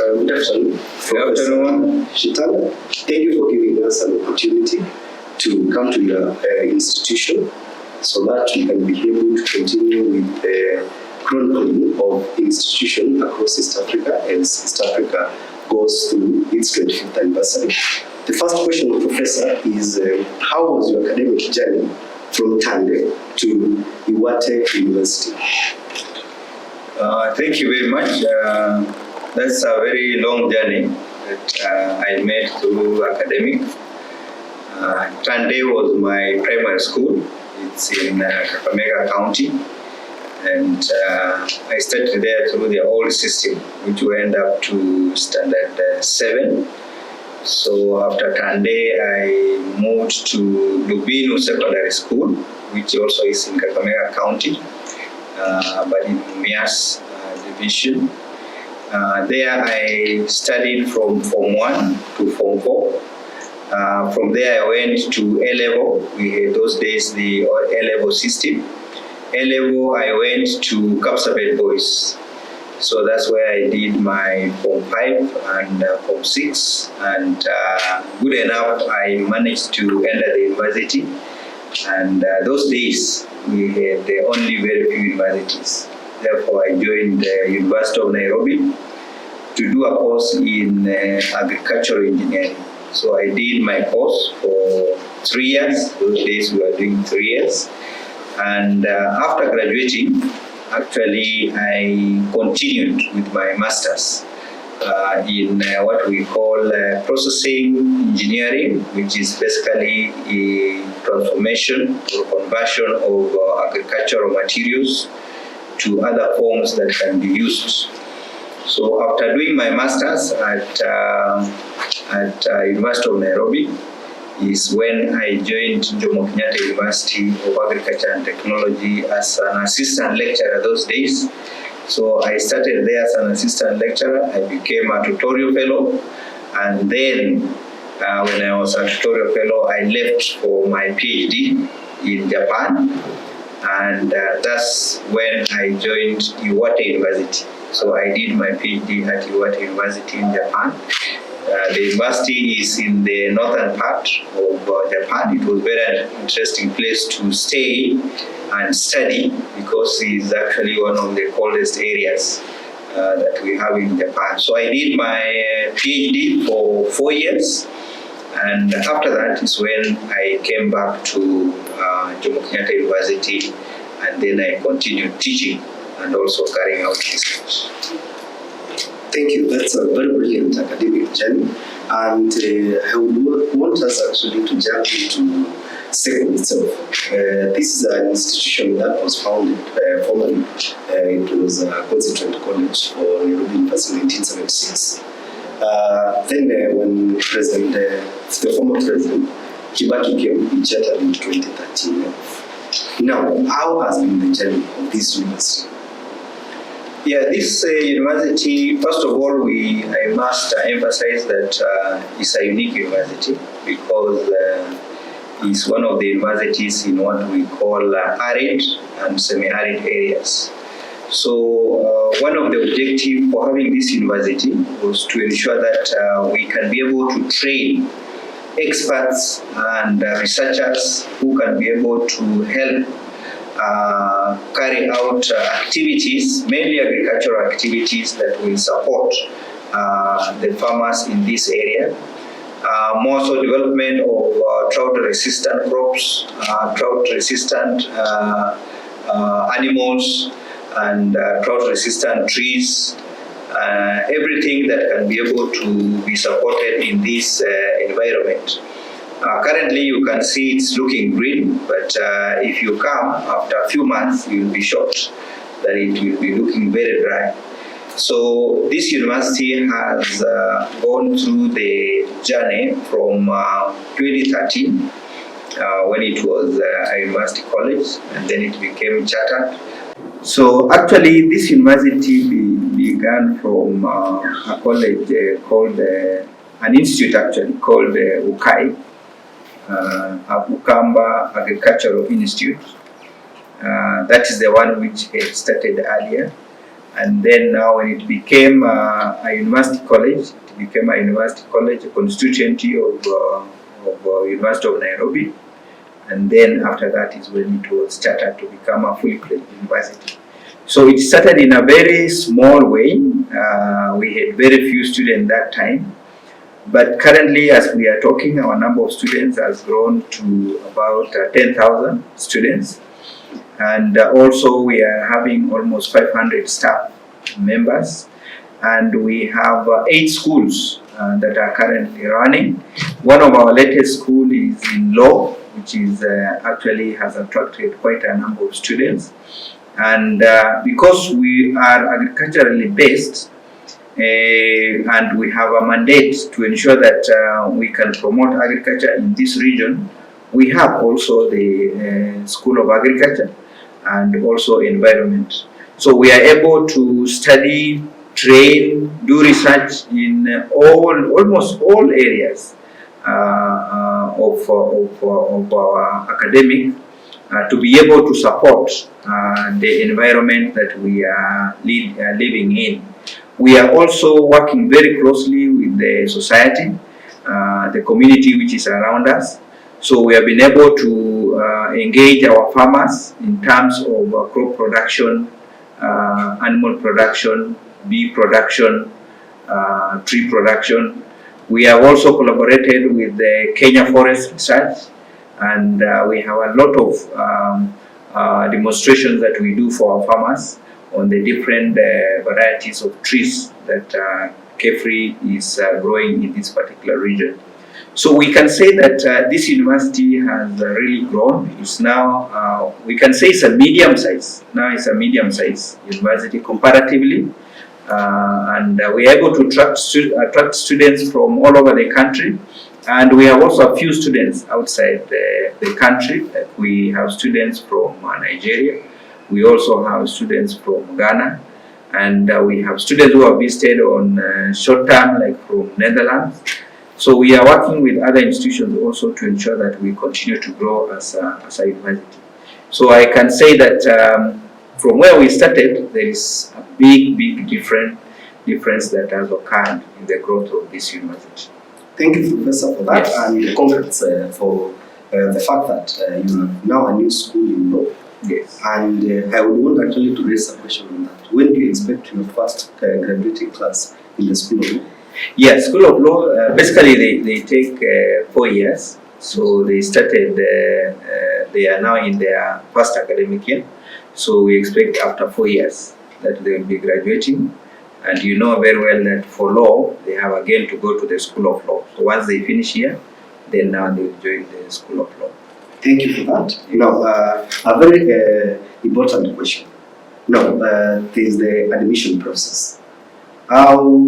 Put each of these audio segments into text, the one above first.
Good afternoon. Good afternoon. Shitana, thank you for giving us an opportunity to come to your institution so that we can be able to continue with the chronicling of institution across East Africa as East Africa goes through its 25th anniversary. The first question, Professor, is how was your academic journey from Tande to Iwate University? Thank you very much. That's a very long journey that I made through academic. Tande was my primary school. It's in Kakamega County. And I started there through the old system, which went up to standard 7. So after Tande, I moved to Lubinu Secondary School, which also is in Kakamega County, but in Mias division. There I studied from Form 1 to Form 4. From there I went to A-level. We had those days the A-level system. A-level I went to Kapsabet Boys. So that's where I did my Form 5 and Form 6. And good enough, I managed to enter the university. And those days, we had only very few universities. Therefore, I joined the University of Nairobi to do a course in agricultural engineering. So I did my course for 3 years. Those days we were doing 3 years. And after graduating, actually, I continued with my master's in what we call processing engineering, which is basically a transformation or conversion of agricultural materials to other forms that can be used. So after doing my master's at University of Nairobi is when I joined Jomo Kenyatta University of Agriculture and Technology as an assistant lecturer those days. So I started there as an assistant lecturer. I became a tutorial fellow. And then when I was a tutorial fellow, I left for my PhD in Japan. And that's when I joined Iwate University. So I did my PhD at Iwate University in Japan. The university is in the northern part of Japan. It was a very interesting place to stay and study because it's actually one of the coldest areas that we have in Japan. So I did my PhD for 4 years. And after that is when I came back to Jomo Kenyatta University, and then I continued teaching and also carrying out research. Thank you. That's a very brilliant academic journey. And I would want us actually to jump into Seku itself. This is an institution that was founded formally. It was a constituent college for Nairobi University in 1976. Then when the former president, Kibaki came, he chatted in 2013. Now, how has been the journey of this university? Yeah, this university, first of all, I must emphasize that it's a unique university because it's one of the universities in what we call arid and semi-arid areas. So one of the objectives for having this university was to ensure that we can be able to train experts and researchers who can be able to help carry out activities, mainly agricultural activities that will support the farmers in this area. More so development of drought-resistant crops, drought-resistant animals, and drought-resistant trees. Everything that can be able to be supported in this environment. Currently, you can see it's looking green, but if you come after a few months, you'll be shocked that it will be looking very dry. So this university has gone through the journey from 2013, when it was a university college, and then it became chartered. So actually, this university began from a college called, an institute actually called UKAI, Ukamba Agricultural Institute. That is the one which had started earlier. And then now when it became a university college, a constituency of University of Nairobi. And then after that is when it was chartered to become a fully fledged university. So it started in a very small way. We had very few students that time. But currently, as we are talking, our number of students has grown to about 10,000 students. And also we are having almost 500 staff members. And we have 8 schools that are currently running. One of our latest schools is in law, which is actually has attracted quite a number of students. And because we are agriculturally based, and we have a mandate to ensure that we can promote agriculture in this region, we have also the School of Agriculture and also Environment. So we are able to study, train, do research in almost all areas of our academic to be able to support the environment that we are living in. We are also working very closely with the society, the community which is around us. So we have been able to engage our farmers in terms of crop production, animal production, bee production, tree production. We have also collaborated with the Kenya Forest Research, and we have a lot of demonstrations that we do for our farmers on the different varieties of trees that Kefri is growing in this particular region. So we can say that this university has really grown. It's now, we can say it's a medium size. Now it's a medium size university comparatively. And we are able to attract students from all over the country. And we have also a few students outside the country. Like we have students from Nigeria. We also have students from Ghana, and we have students who have visited on short term, like from Netherlands. So we are working with other institutions also to ensure that we continue to grow as a university. So I can say that from where we started, there is a big difference that has occurred in the growth of this university. Thank you, Professor, for that, Yes. and congrats for the fact that you have now a new school in law. Yes. And I would want actually to raise a question on that. When do you expect your first graduating class in the School of Law? Yeah, School of Law, basically they take 4 years. So they started, they are now in their first academic year. So we expect after 4 years that they will be graduating. And you know very well that for law, they have again to go to the School of Law. So once they finish here, then now they will join the School of Law. Thank you for that. Now, a very important question. Now, there is the admission process. How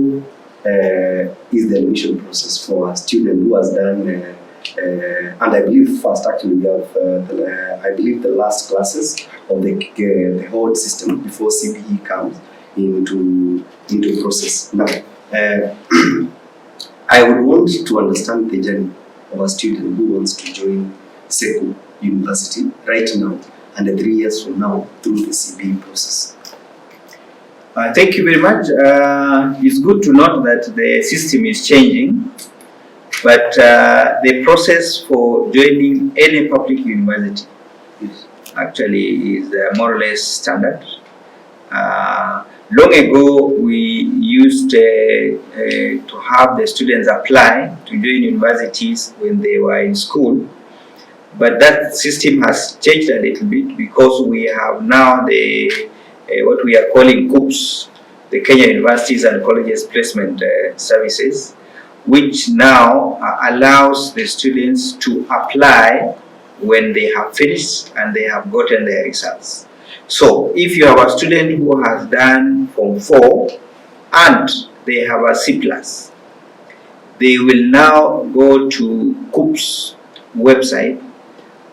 is the admission process for a student who has done, and I believe first actually we have, I believe the last classes of the whole system before CBE comes into process. Now, I would want to understand the journey of a student who wants to join Seku University right now and 3 years from now through the CBE process. Thank you very much. It's good to note that the system is changing, but the process for joining any public university actually is more or less standard. Long ago, we used to have the students apply to join universities when they were in school. But that system has changed a little bit because we have now the what we are calling COUPS, the Kenya Universities and Colleges Placement Services, which now allows the students to apply when they have finished and they have gotten their results. So if you have a student who has done Form 4 and they have a C+, they will now go to COUPS website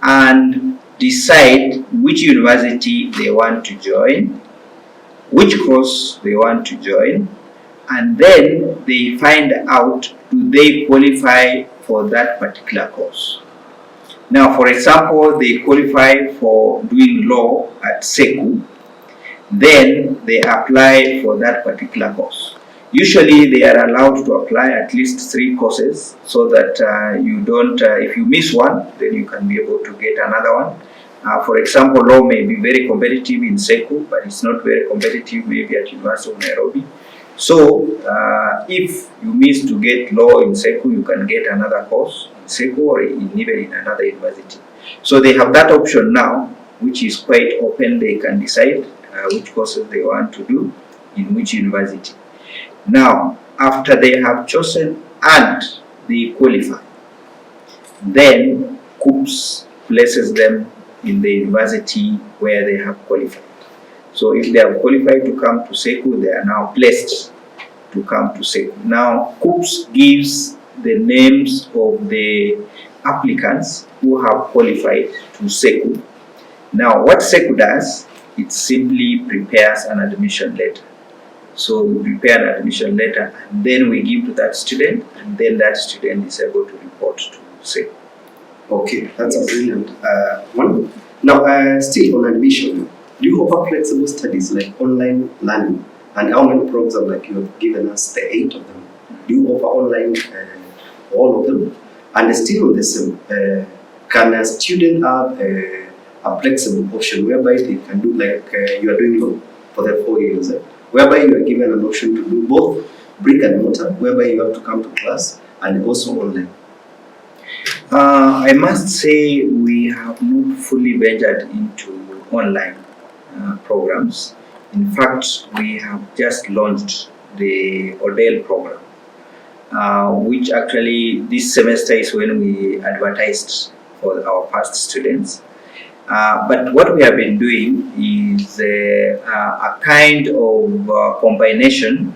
and decide which university they want to join, which course they want to join, and then they find out do they qualify for that particular course. Now, for example, they qualify for doing law at Seku. then they apply for that particular course. Usually they are allowed to apply at least 3 courses, so that you don't, if you miss one, then you can be able to get another one. For example, law may be very competitive in Seku, but it's not very competitive maybe at University of Nairobi. So if you miss to get law in Seku, you can get another course in Seku or even in another university. So they have that option now, which is quite open. They can decide which courses they want to do in which university. Now, after they have chosen and they qualify, then KUPS places them in the university where they have qualified. So if they have qualified to come to Seku, they are now placed to come to Seku. Now, KUPS gives the names of the applicants who have qualified to Seku. Now, what Seku does, it simply prepares an admission letter. So we prepare an admission letter, and then we give to that student, and then that student is able to report to Seku. Okay, that's a brilliant one. Now, still on admission, do you offer flexible studies like online learning? And how many programs like you have given us, the 8 of them? Do you offer online all of them? And still on the same, can a student have a flexible option whereby they can do like you are doing law for the 4 years, whereby you are given an option to do both brick and mortar, whereby you have to come to class, and also online? I must say we have not fully ventured into online programs. In fact, we have just launched the Odell program, which actually this semester is when we advertised for our first students. But what we have been doing is a kind of combination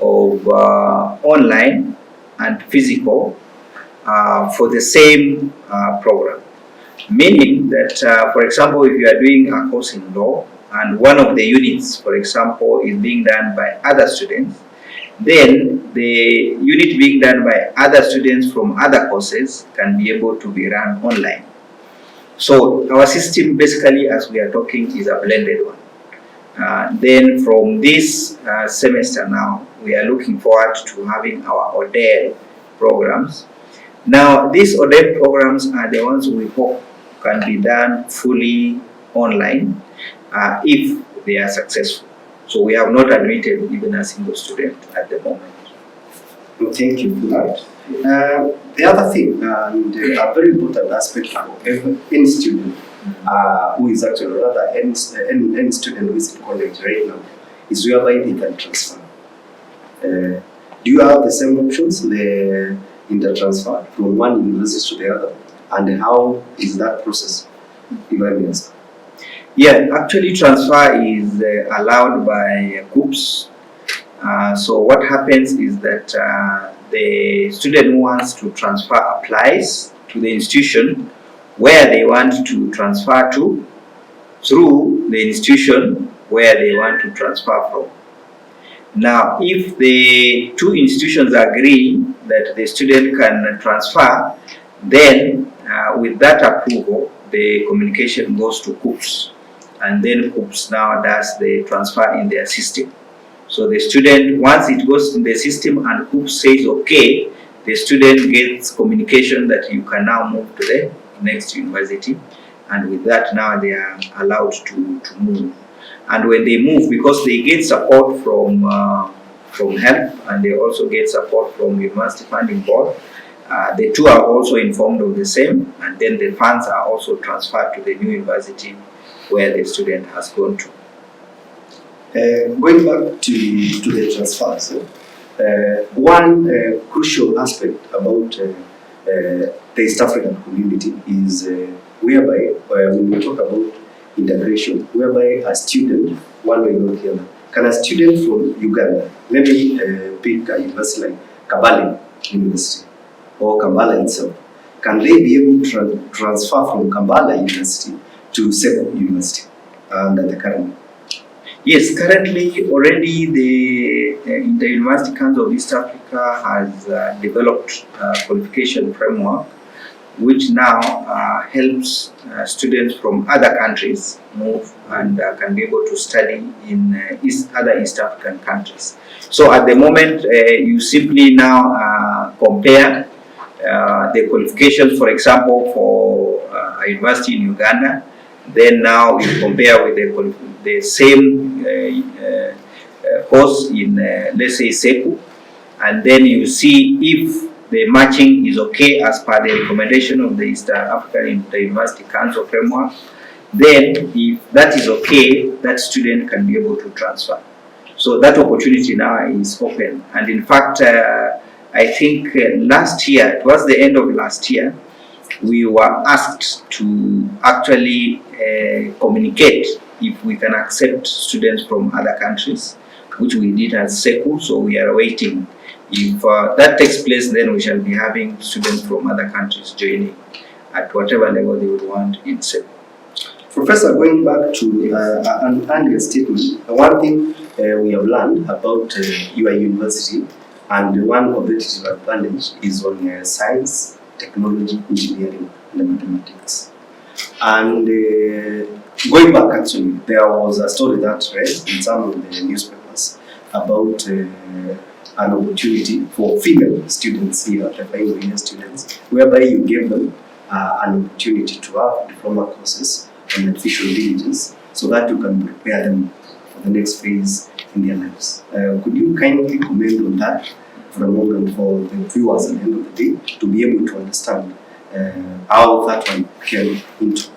of online and physical for the same program. Meaning that, for example, if you are doing a course in law and one of the units, for example, is being done by other students, then the unit being done by other students from other courses can be able to be run online. So our system basically, as we are talking, is a blended one. Then from this semester now, we are looking forward to having our Odell programs. Now, these Odell programs are the ones we hope can be done fully online if they are successful. So we have not admitted even a single student at the moment. Well, thank you for that. The other thing, and a very important aspect for any student who is actually rather any student who is in college right now, is whereby they can transfer. Do you have the same options, the inter-transfer from one university to the other? And how is that process? If I may ask. Yeah, actually transfer is allowed by KUPS. So what happens is that the student who wants to transfer applies to the institution where they want to transfer to through the institution where they want to transfer from. Now, if the two institutions agree that the student can transfer, then with that approval, the communication goes to KUPS, and then KUPS now does the transfer in their system. So the student, once it goes in the system and KUPS says okay, the student gets communication that you can now move to the next university, and with that now they are allowed to move. And when they move, because they get support from HELP, and they also get support from University Funding Board, the two are also informed of the same, and then the funds are also transferred to the new university where the student has gone to. Going back to the transfers, one crucial aspect about the East African community is whereby when we talk about integration, whereby a student, one way or the other, can a student from Uganda, let me pick a university like Kabale University or Kampala itself, can they be able to transfer from Kampala University to Seku University under the current? Yes, currently already the Inter-University Council of East Africa has developed a qualification framework which now helps students from other countries move and can be able to study in other East African countries. So at the moment, you simply now compare the qualifications, for example, for a university in Uganda. Then now you compare with the same course in, let's say, Seku, and then you see if the matching is okay as per the recommendation of the East African University Council framework. Then if that is okay, that student can be able to transfer. So that opportunity now is open. And in fact, I think last year, towards the end of last year, we were asked to actually communicate if we can accept students from other countries, which we did as Seku. So we are waiting. If that takes place, then we shall be having students from other countries joining at whatever level they would want in Seku. Professor, going back to an earlier statement, one thing we have learned about your university, and one competitive advantage is on science, technology, engineering, and mathematics. And going back, actually, there was a story that read in some of the newspapers about an opportunity for female students here, the final year students, whereby you gave them an opportunity to have diploma courses on artificial intelligence so that you can prepare them for the next phase in their lives. Could you kindly comment on that for a moment for the viewers at the end of the day to be able to understand how that one came into?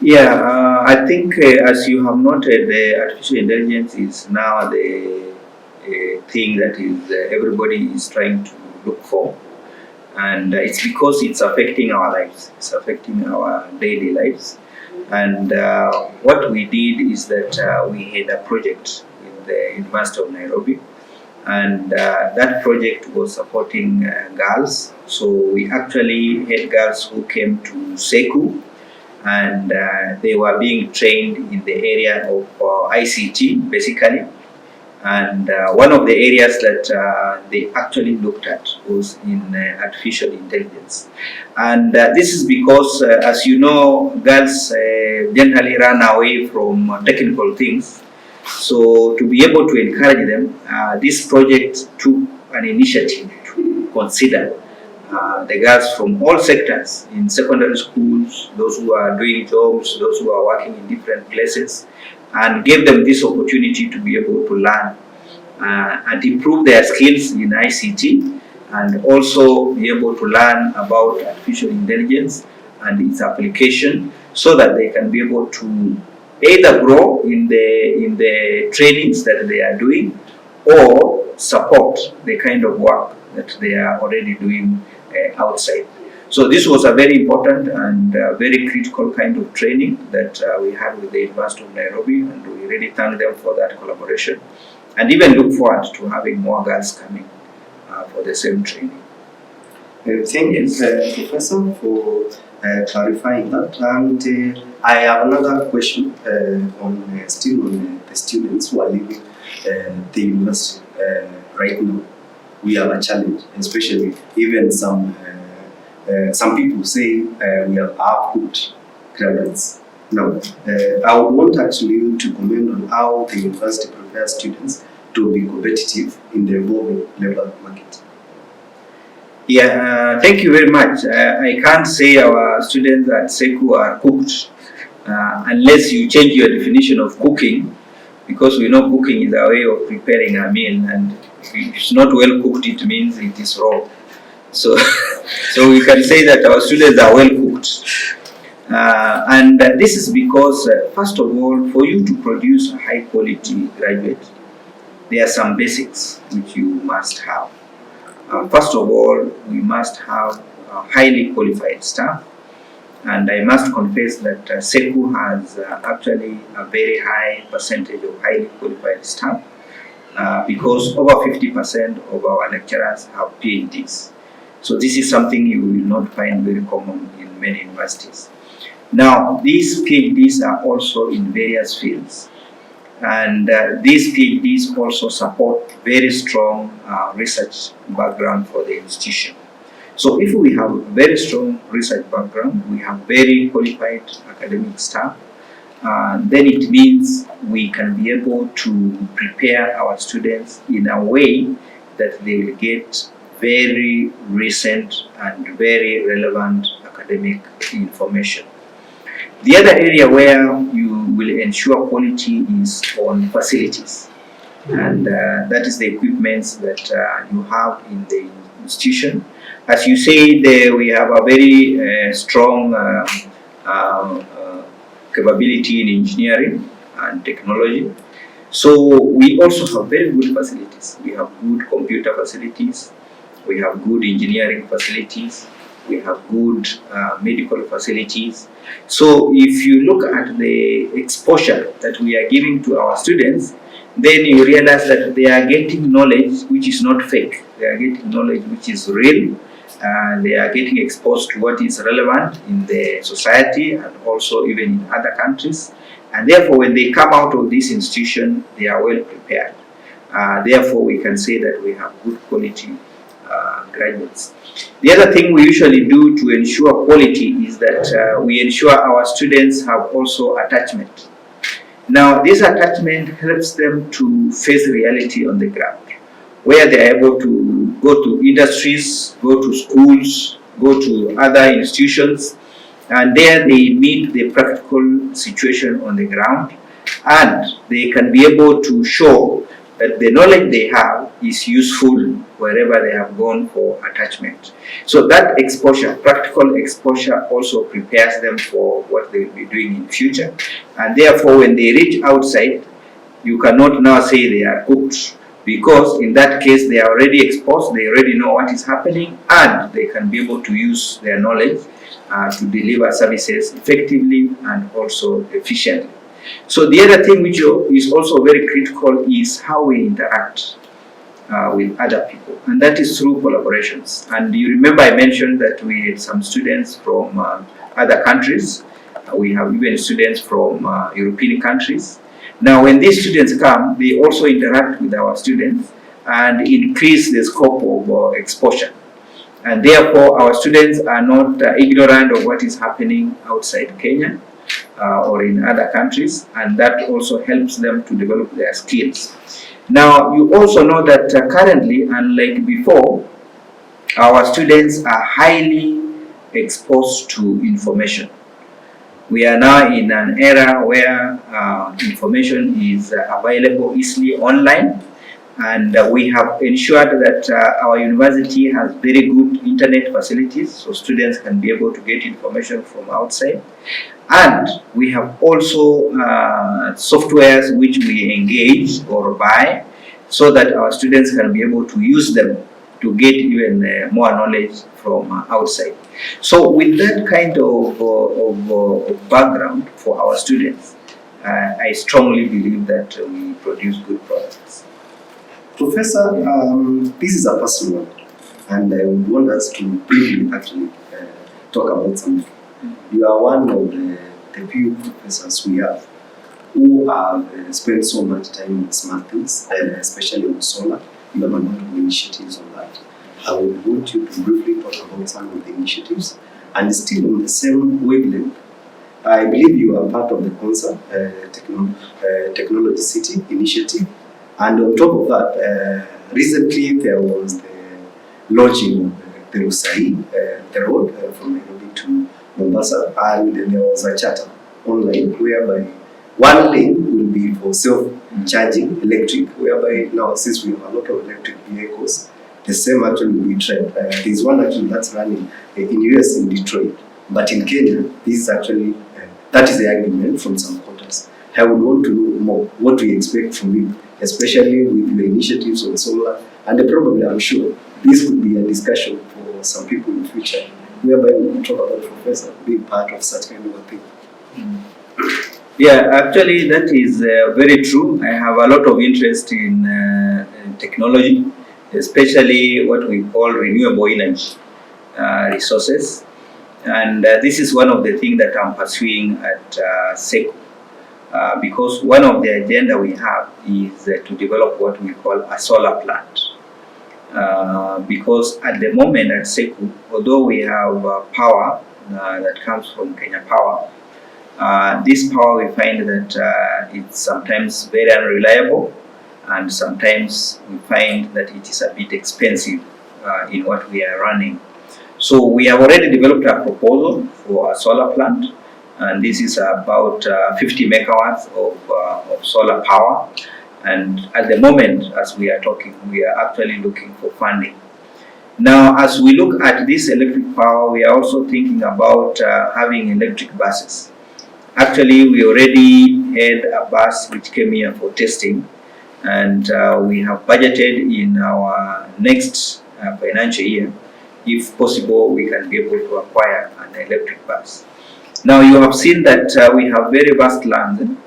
Yeah, I think as you have noted, the artificial intelligence is now the thing that is everybody is trying to look for, and it's because it's affecting our lives, it's affecting our daily lives. And what we did is that we had a project with the University of Nairobi, and that project was supporting girls. So we actually had girls who came to Seku, and they were being trained in the area of ICT basically. And one of the areas that they actually looked at was in artificial intelligence. And this is because, as you know, girls generally run away from technical things. So to be able to encourage them, this project took an initiative to consider the girls from all sectors in secondary schools, those who are doing jobs, those who are working in different places, and gave them this opportunity to be able to learn and improve their skills in ICT, and also be able to learn about artificial intelligence and its application, so that they can be able to either grow in the trainings that they are doing, or support the kind of work that they are already doing outside. So this was a very important and very critical kind of training that we had with the University of Nairobi, and we really thank them for that collaboration, and even look forward to having more girls coming for the same training. Thank you, Professor, for clarifying that. And I have another question on still on the students who are leaving the university right now. We have a challenge, especially even some people say we have output graduates. Now, I would want actually you to comment on how the university prepares students to be competitive in the evolving labor market. Yeah, thank you very much. I can't say our students at Seku are cooked unless you change your definition of cooking, because we know cooking is a way of preparing a meal, and if it's not well cooked, it means it is raw. So, so we can say that our students are well cooked. And this is because, first of all, for you to produce a high quality graduate, there are some basics which you must have. First of all, we must have highly qualified staff, and I must confess that Seku has actually a very high percentage of highly qualified staff, because over 50% of our lecturers have PhDs. So this is something you will not find very common in many universities. Now, these PhDs are also in various fields, and these PhDs also support very strong research background for the institution. So if we have very strong research background, we have very qualified academic staff, then it means we can be able to prepare our students in a way that they will get very recent and very relevant academic information. The other area where you will ensure quality is on facilities, and that is the equipments that you have in the institution. As you say, we have a very strong capability in engineering and technology. So we also have very good facilities. We have good computer facilities, we have good engineering facilities, we have good medical facilities. So if you look at the exposure that we are giving to our students, then you realize that they are getting knowledge which is not fake. They are getting knowledge which is real. They are getting exposed to what is relevant in the society and also even in other countries. And therefore, when they come out of this institution, they are well prepared. Therefore, we can say that we have good quality graduates. The other thing we usually do to ensure quality is that we ensure our students have also attachment. Now, this attachment helps them to face reality on the ground, where they are able to go to industries, go to schools, go to other institutions, and there they meet the practical situation on the ground, and they can be able to show that the knowledge they have is useful wherever they have gone for attachment. So that exposure, practical exposure, also prepares them for what they will be doing in future. And therefore, when they reach outside, you cannot now say they are cooked, because in that case they are already exposed, they already know what is happening, and they can be able to use their knowledge to deliver services effectively and also efficiently. So the other thing which is also very critical is how we interact with other people, and that is through collaborations. And you remember I mentioned that we had some students from other countries. We have even students from European countries. Now when these students come, they also interact with our students and increase the scope of exposure. And therefore our students are not ignorant of what is happening outside Kenya or in other countries, and that also helps them to develop their skills. Now you also know that currently, unlike before, our students are highly exposed to information. We are now in an era where information is available easily online, and we have ensured that our university has very good internet facilities, so students can be able to get information from outside. And we have also softwares which we engage or buy, so that our students can be able to use them to get even more knowledge from outside. So with that kind of background for our students, I strongly believe that we produce good products. Professor, this is a personal one, and I would want us to briefly actually talk about something. You are one of the few professors we have who have spent so much time on smart things, especially on solar. You have a lot of initiatives on that. I would want you to briefly talk about some of the initiatives, and still on the same wavelength. I believe you are part of the CONSA Technology City initiative, and on top of that, recently there was the launching of the Rusai, the road from Nairobi to Mombasa, and there was a charter online whereby one lane will be for self-charging electric, whereby now since we have a lot of electric vehicles, the same actually will be tried. There is one actually that's running in US in Detroit, but in Kenya, this is actually, that is the argument from some quarters. I would want to know more what we expect from you, especially with the initiatives on solar, and probably I'm sure this could be a discussion for some people in the future, whereby we can talk about professor being part of such kind of a thing. Yeah, actually that is very true. I have a lot of interest in technology, especially what we call renewable energy resources. And this is one of the things that I'm pursuing at Seku, because one of the agenda we have is to develop what we call a solar plant. because at the moment at Seku, although we have power that comes from Kenya Power, this power we find that it's sometimes very unreliable, and sometimes we find that it is a bit expensive in what we are running. So we have already developed a proposal for a solar plant, and this is about 50 megawatts of solar power. And at the moment, as we are talking, we are actually looking for funding. Now, as we look at this electric power, we are also thinking about having electric buses. Actually, we already had a bus which came here for testing, and we have budgeted in our next financial year. If possible, we can be able to acquire an electric bus. Now, you have seen that we have very vast land,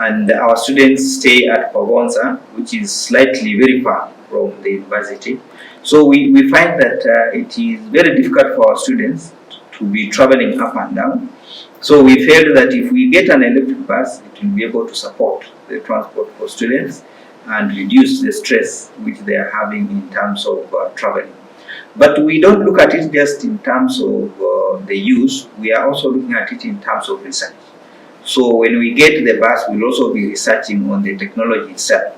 and our students stay at Pavonza, which is slightly very far from the university. So we find that it is very difficult for our students to be traveling up and down. So we felt that if we get an electric bus, it will be able to support the transport for students and reduce the stress which they are having in terms of traveling. But we don't look at it just in terms of the use, we are also looking at it in terms of research. So when we get the bus, we'll also be researching on the technology itself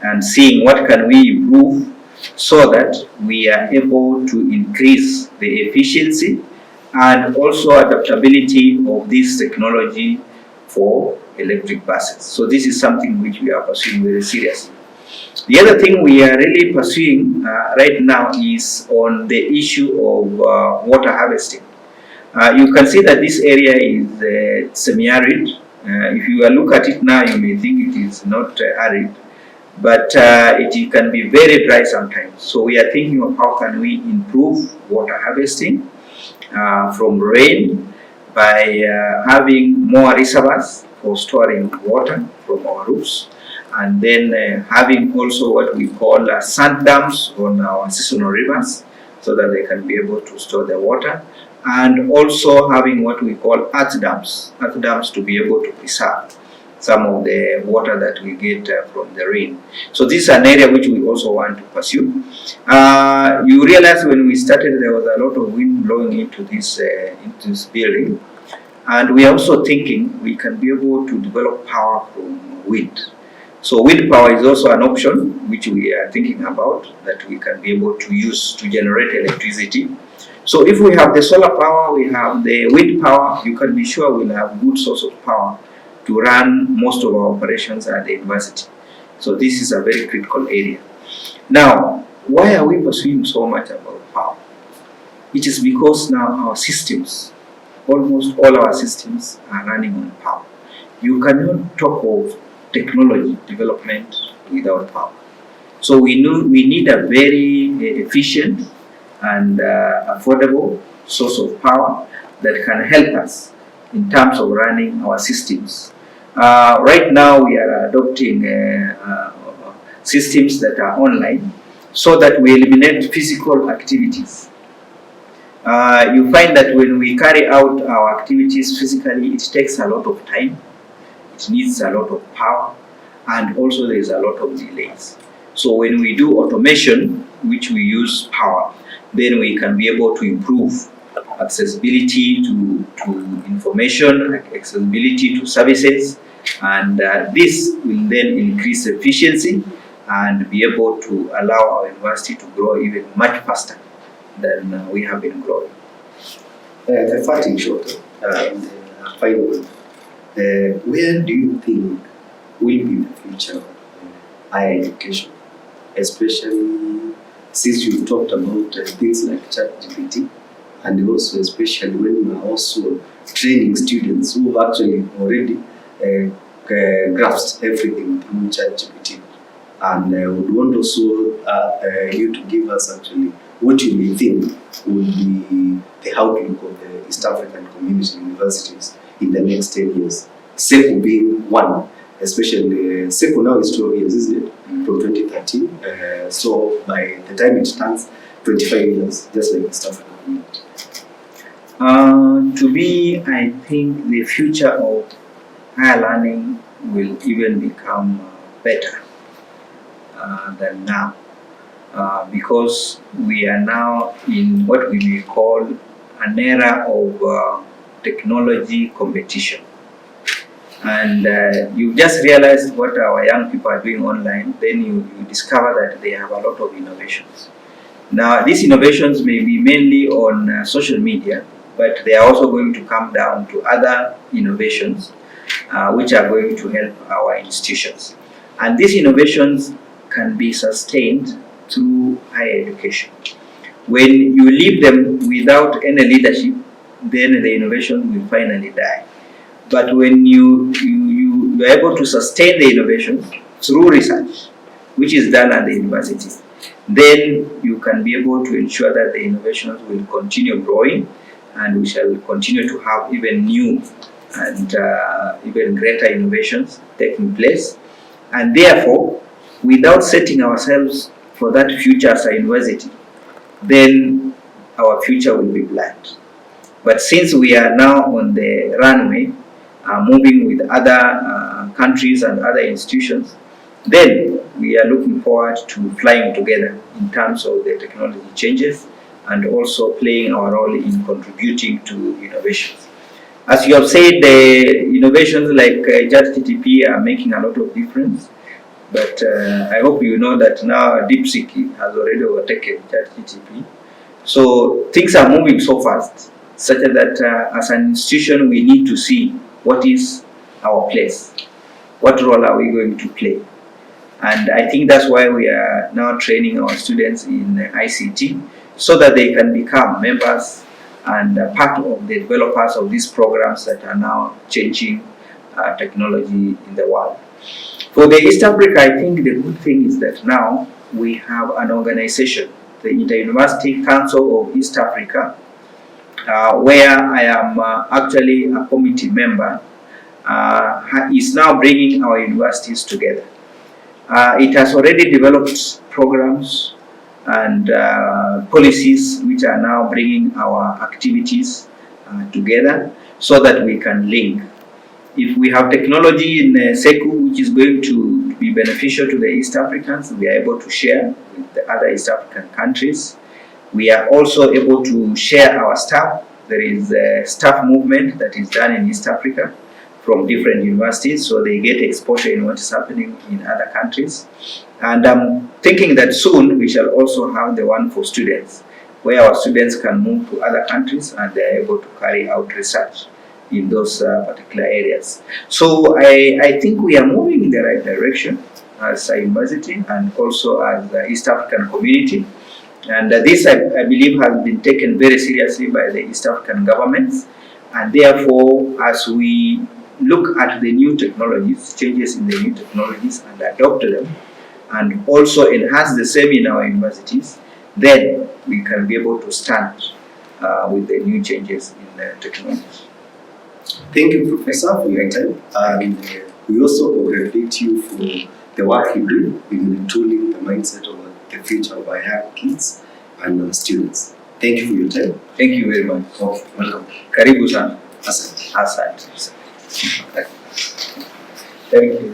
and seeing what can we improve so that we are able to increase the efficiency and also adaptability of this technology for electric buses. So this is something which we are pursuing very seriously. The other thing we are really pursuing right now is on the issue of water harvesting. You can see that this area is semi-arid. If you look at it now, you may think it is not arid, but it can be very dry sometimes. So we are thinking of how can we improve water harvesting from rain by having more reservoirs for storing water from our roofs, and then having also what we call sand dams on our seasonal rivers so that they can be able to store the water, and also having what we call earth dams to be able to preserve some of the water that we get from the rain. So this is an area which we also want to pursue. You realize when we started there was a lot of wind blowing into this building, and we are also thinking we can be able to develop power from wind. So wind power is also an option which we are thinking about that we can be able to use to generate electricity. So if we have the solar power, we have the wind power, you can be sure we'll have good source of power to run most of our operations at the university. So this is a very critical area. Now, why are we pursuing so much about power? It is because now our systems, almost all our systems are running on power. You cannot talk of technology development without power. So we need a very efficient and affordable source of power that can help us in terms of running our systems. Right now we are adopting systems that are online so that we eliminate physical activities. You find that when we carry out our activities physically, it takes a lot of time, it needs a lot of power, and also there is a lot of delays. So when we do automation, which we use power, then we can be able to improve accessibility to information, accessibility to services, and this will then increase efficiency and be able to allow our university to grow even much faster than we have been growing. The fighting short, final, where do you think will be the future of higher education, especially since you talked about things like ChatGPT, and also especially when you are also training students who have actually already grasped everything through ChatGPT, and would want also you to give us actually what you may think would be the outlook of the East African community universities in the next 10 years. Seku being one, especially Seku now is 12 years, isn't it? From 2013. So by the time it turns 25 years, just like East African community. To me, I think the future of higher learning will even become better than now. because we are now in what we may call an era of technology competition. And you just realize what our young people are doing online, then you discover that they have a lot of innovations. Now, these innovations may be mainly on social media, but they are also going to come down to other innovations which are going to help our institutions. And these innovations can be sustained through higher education. When you leave them without any leadership, then the innovation will finally die. But when you are able to sustain the innovation through research, which is done at the university, then you can be able to ensure that the innovations will continue growing, and we shall continue to have even new and even greater innovations taking place. And therefore, without setting ourselves for that future as a university, then our future will be blank. But since we are now on the runway, moving with other countries and other institutions, then we are looking forward to flying together in terms of the technology changes and also playing our role in contributing to innovations. As you have said, the innovations like ChatGPT are making a lot of difference, but I hope you know that now DeepSeek has already overtaken ChatGPT. So things are moving so fast, such that as an institution we need to see what is our place, what role are we going to play. And I think that's why we are now training our students in ICT, so that they can become members and part of the developers of these programs that are now changing technology in the world. For the East Africa, I think the good thing is that now we have an organization, the Inter-University Council of East Africa, where I am actually a committee member, is now bringing our universities together. It has already developed programs and policies which are now bringing our activities together so that we can link. If we have technology in Seku which is going to be beneficial to the East Africans, we are able to share with the other East African countries. We are also able to share our staff. There is a staff movement that is done in East Africa from different universities, so they get exposure in what is happening in other countries. And I'm thinking that soon we shall also have the one for students, where our students can move to other countries and they are able to carry out research in those particular areas. So I think we are moving in the right direction as a university and also as the East African community. And this, I believe, has been taken very seriously by the East African governments. And therefore, as we look at the new technologies, changes in the new technologies, and adopt them, and also enhance the same in our universities, then we can be able to stand with the new changes in the technology. Thank you, Professor, for your time. And we also congratulate you for the work you do in retooling the mindset of the future of our young kids and students. Thank you for your time. Thank you very much. Oh, welcome. Karibu sana. Asante. Asante. Thank you.